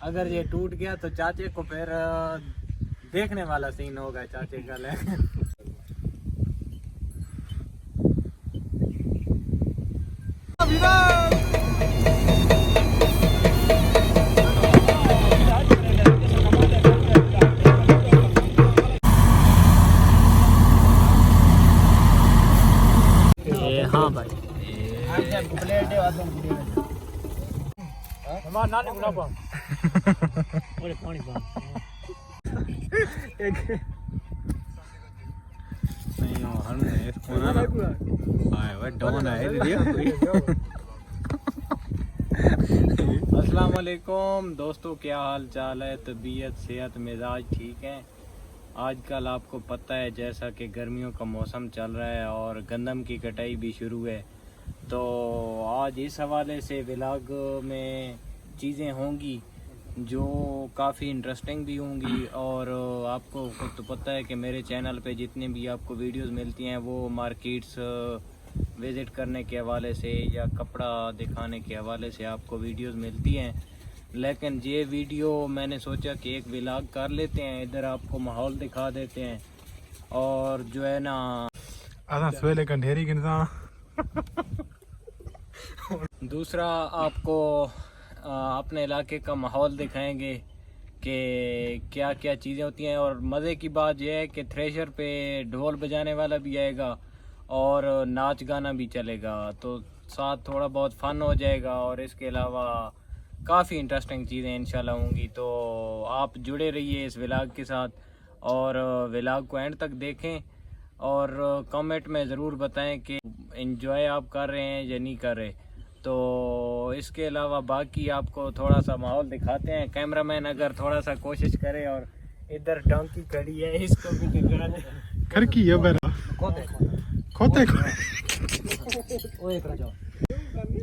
अगर ये टूट गया तो चाचे को फिर देखने वाला सीन होगा चाचे का। हाँ भाई अस्सलाम वालेकुम दोस्तों, क्या हाल चाल है? तबीयत सेहत मिजाज ठीक है? आजकल आपको पता है जैसा कि गर्मियों का मौसम चल रहा है और गंदम की कटाई भी शुरू है, तो आज इस हवाले से व्लॉग में चीज़ें होंगी जो काफ़ी इंटरेस्टिंग भी होंगी। और आपको तो पता है कि मेरे चैनल पे जितने भी आपको वीडियोस मिलती हैं वो मार्केट्स विज़िट करने के हवाले से या कपड़ा दिखाने के हवाले से आपको वीडियोस मिलती हैं, लेकिन ये वीडियो मैंने सोचा कि एक व्लॉग कर लेते हैं, इधर आपको माहौल दिखा देते हैं। और जो है ना दूसरा आपको अपने इलाके का माहौल दिखाएंगे कि क्या क्या चीज़ें होती हैं। और मज़े की बात यह है कि थ्रेशर पे ढोल बजाने वाला भी आएगा और नाच गाना भी चलेगा, तो साथ थोड़ा बहुत फ़न हो जाएगा। और इसके अलावा काफ़ी इंटरेस्टिंग चीज़ें इंशाल्लाह होंगी, तो आप जुड़े रहिए इस व्लॉग के साथ और व्लॉग को एंड तक देखें और कमेंट में ज़रूर बताएं कि एंजॉय आप कर रहे हैं या नहीं कर रहे। तो इसके अलावा बाकी आपको थोड़ा सा माहौल दिखाते हैं। कैमरामैन अगर थोड़ा सा कोशिश करे, और इधर डोंकी खड़ी है, इसको भी दिखा दे। खरकी है बरा खोते ओए करा जाओ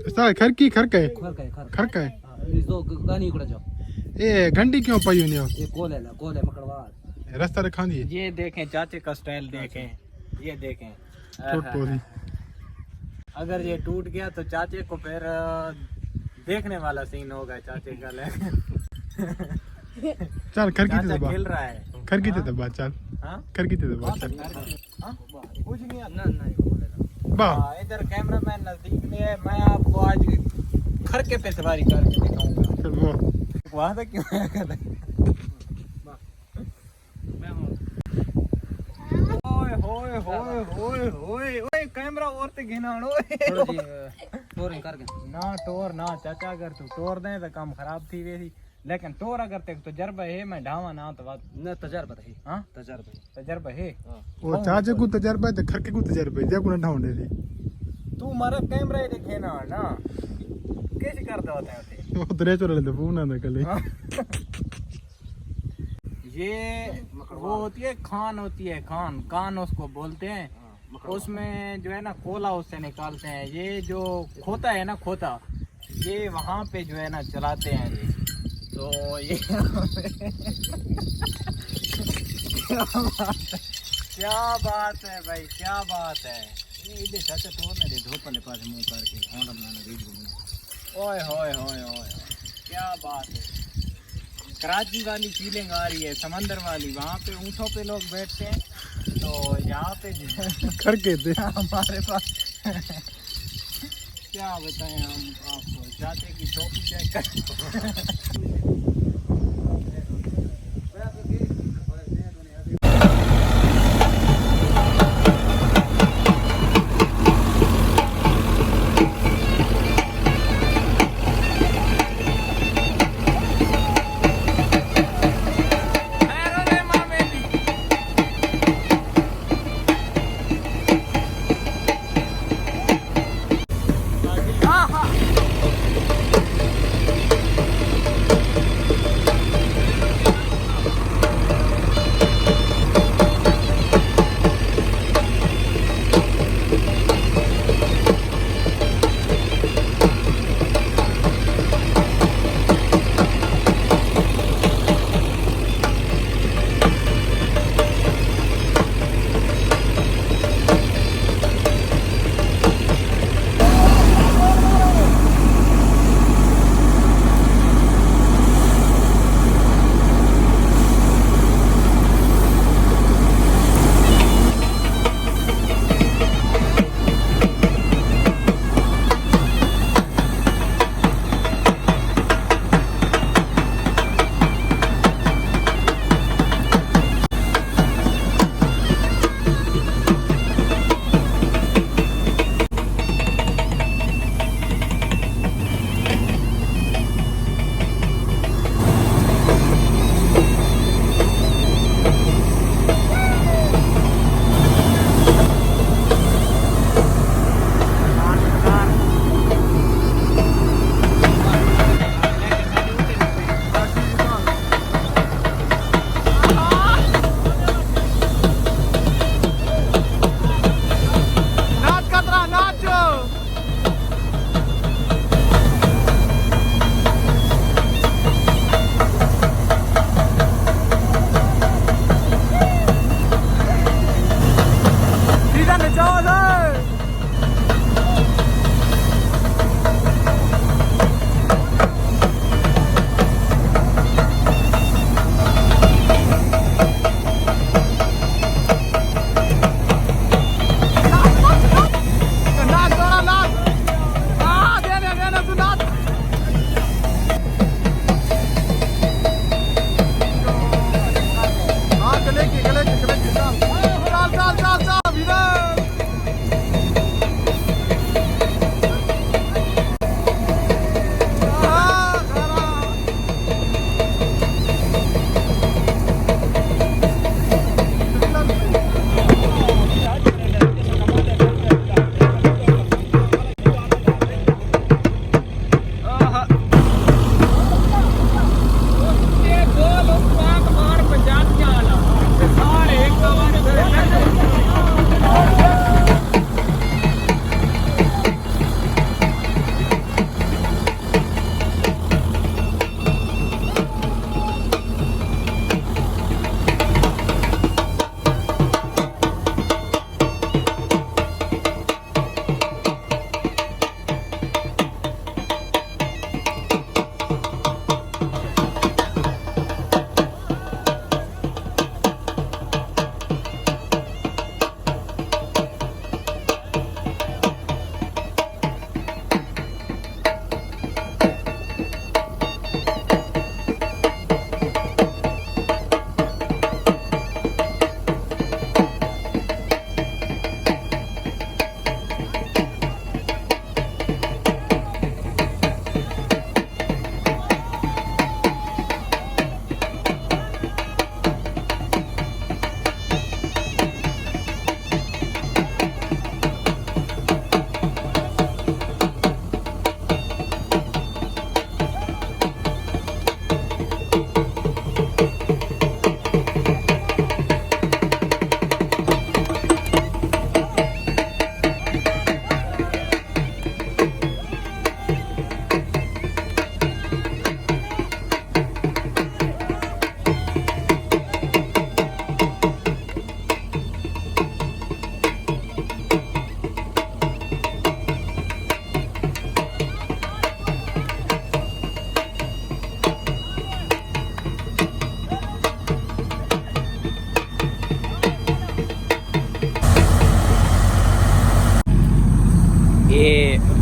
साला खरकी खरका है इस दो गानी उकड़ा जाओ। ए घंटी क्यों पाई हुई है? ये कोले मकड़वा रास्ता रखा दी। ये देखें चाचे का स्टाइल देखें, ये देखें टोरी। अगर ये टूट गया तो चाचे को फिर देखने वाला सीन होगा चाचे का। चल खरकी ते दबा, खेल रहा है खरकी ते दबा, चल हां खरकी ते दबा चल। कुछ नहीं ना बा इधर कैमरामैन नजदीक में है, मैं आपको आज खरके पे सवारी करके दिखाऊंगा। चल वो वहां तक क्यों आया कर मैं हूं। ओए होए होए होए ओए कैमरा और ते घिनाण ओए टोरिंग करके ना टोर ना चाचा, अगर तू टोर दे तो काम खराब थी वेसी, लेकिन टोर अगर ते तजर्बा है मैं ढावा ना तो बात न तजर्बा है। हां तजर्बा है ओ चाचे को तजर्बा है, खरके को तजर्बा है, जे को ना ढाउंडे दी तू मारा कैमरा देखे ना ना कैसे करता होता है वो तेरे चोरे ले फोन ना कले। ये वो होती है खान, होती है कान उसको बोलते हैं। उसमें जो है ना कोला उससे निकालते हैं। ये जो खोता है ना खोता, ये वहाँ पे जो है ना चलाते हैं ये। तो ये क्या बात है भाई, क्या बात है। ये इधर चाचा तोड़ने दे धोपले पास मुंह करके होंड बनाना वीडियो। ओए होए होए होए क्या बात है। कराची वाली फीलिंग आ रही है, समंदर वाली। वहाँ पे ऊँटों पे लोग बैठते हैं, तो यहाँ पे खरके दे हमारे पास क्या बताएं हम आपको, चाचे की टोपी चेक कर।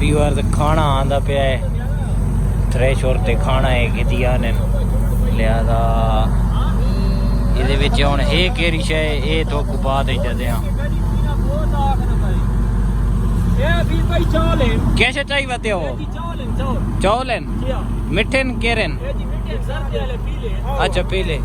व्यूअर्स खाना आंदा पिया है थ्रेशर ते खाना है गिदिया ने लिहाजा ਇਹਦੇ ਵਿੱਚ ਹੁਣ ਇਹ ਕਿਹੜੀ ਸ਼ੈ ਇਹ ਤੋਂ ਬਾਅਦ ਹੀ ਜਦੇ ਆ ਇਹ ਵੀ ਭਾਈ ਚਾਵਲ कैसे चाहिए बताते हो चावल मिठे केरन अच्छा पीले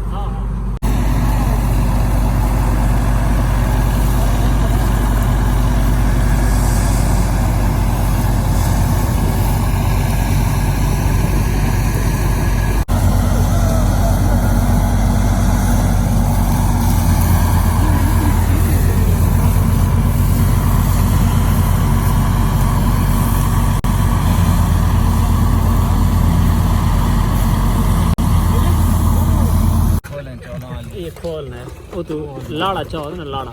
ये खोलना है वो तो लाड़ा चावल ना लाड़ा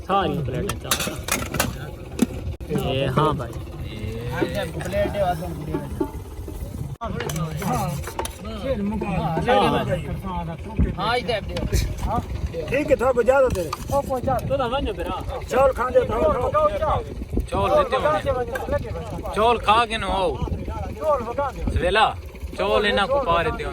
सारी प्लेटें चावल ये हाँ भाई ठीक है थोड़ा ज्यादा दे तो ना बन फिर चावल खा दे चौल देते हो चौल खा के न हो सवेला चौल इना को पा देते हो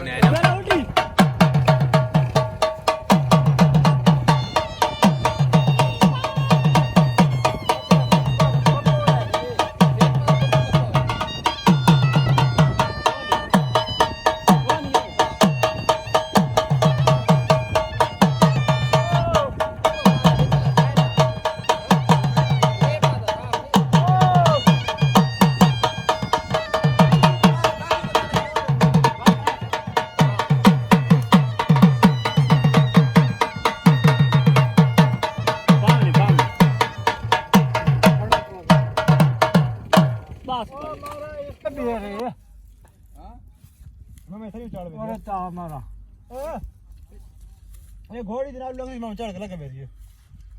ये घोड़ी जनाब लग रही चढ़ के लगे मेरी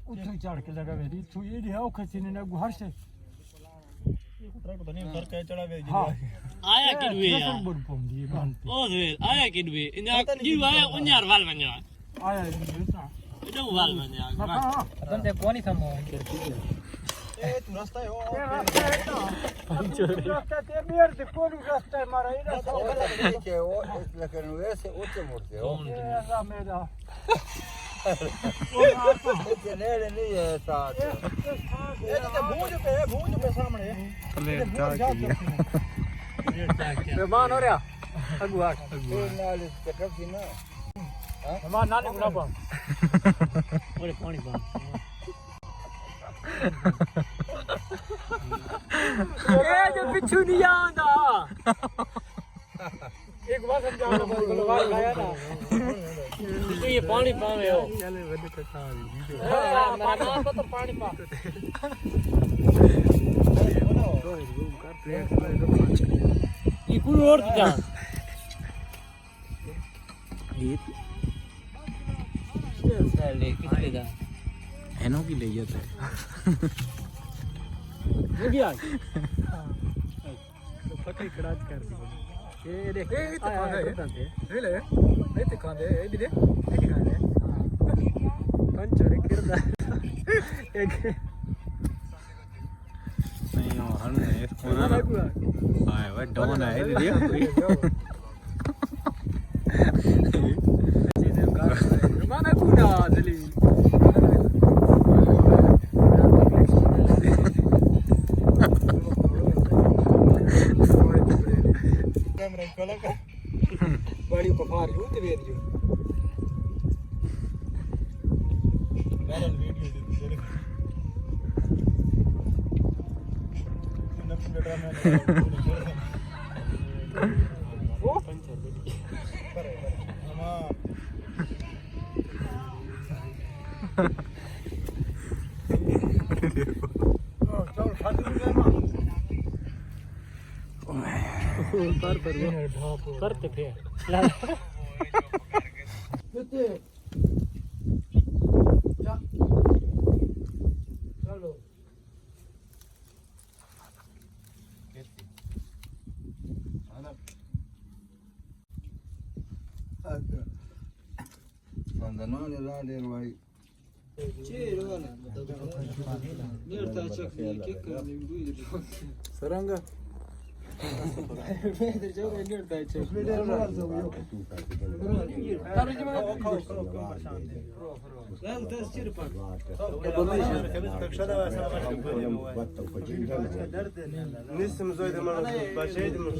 उठे चढ़ के लगा मेरी तू ये दिया ओ खसी ने गुहर से पता नहीं फर्क है चढ़ा मेरी आया किडवे यार बोल पम दी बांधते ओ सवेल आया किडवे इंजा जीव आया उन्यार वाल बन्या आया ये इदो वाल बन्या बंदे कोनी थमो ए तू रास्ता है रास्ता ते मेर ते कोन रास्ता मारा ये que o la que no es ocho morteo मेरा que nere नहीं है साथ ये तो भूज पे सामने प्लेट चाट मेहमान हो रहा अगुआ ये नाल के कब थी ना मेहमान नाने गुना पा ओरे पानी पा ये जो पिछू नहीं आंदा एक बार समझा लो बार खाया ना ये पानी पावे हो मेरा नाम तो पानी पा ये कुल और जा एनो की ले जाता है वो गया पकड़ कड़ाच कर दी ये देख ये तो आया, खाने आया, ये ले ये तो खाने ये भी दे ये खाने पंचर किरदा एक नहीं हो हन है इसको ना आए वो डॉन है ये mana guna dali कैमरा खोला का बड़ी पफार यू ते वीडियो वायरल वीडियो दे नफी बेटा मैं वो पंचर करे हां चल खाते हैं करते थे चलो cuando no le da el guay Saranga. Nisam zove da malo baš jedemo.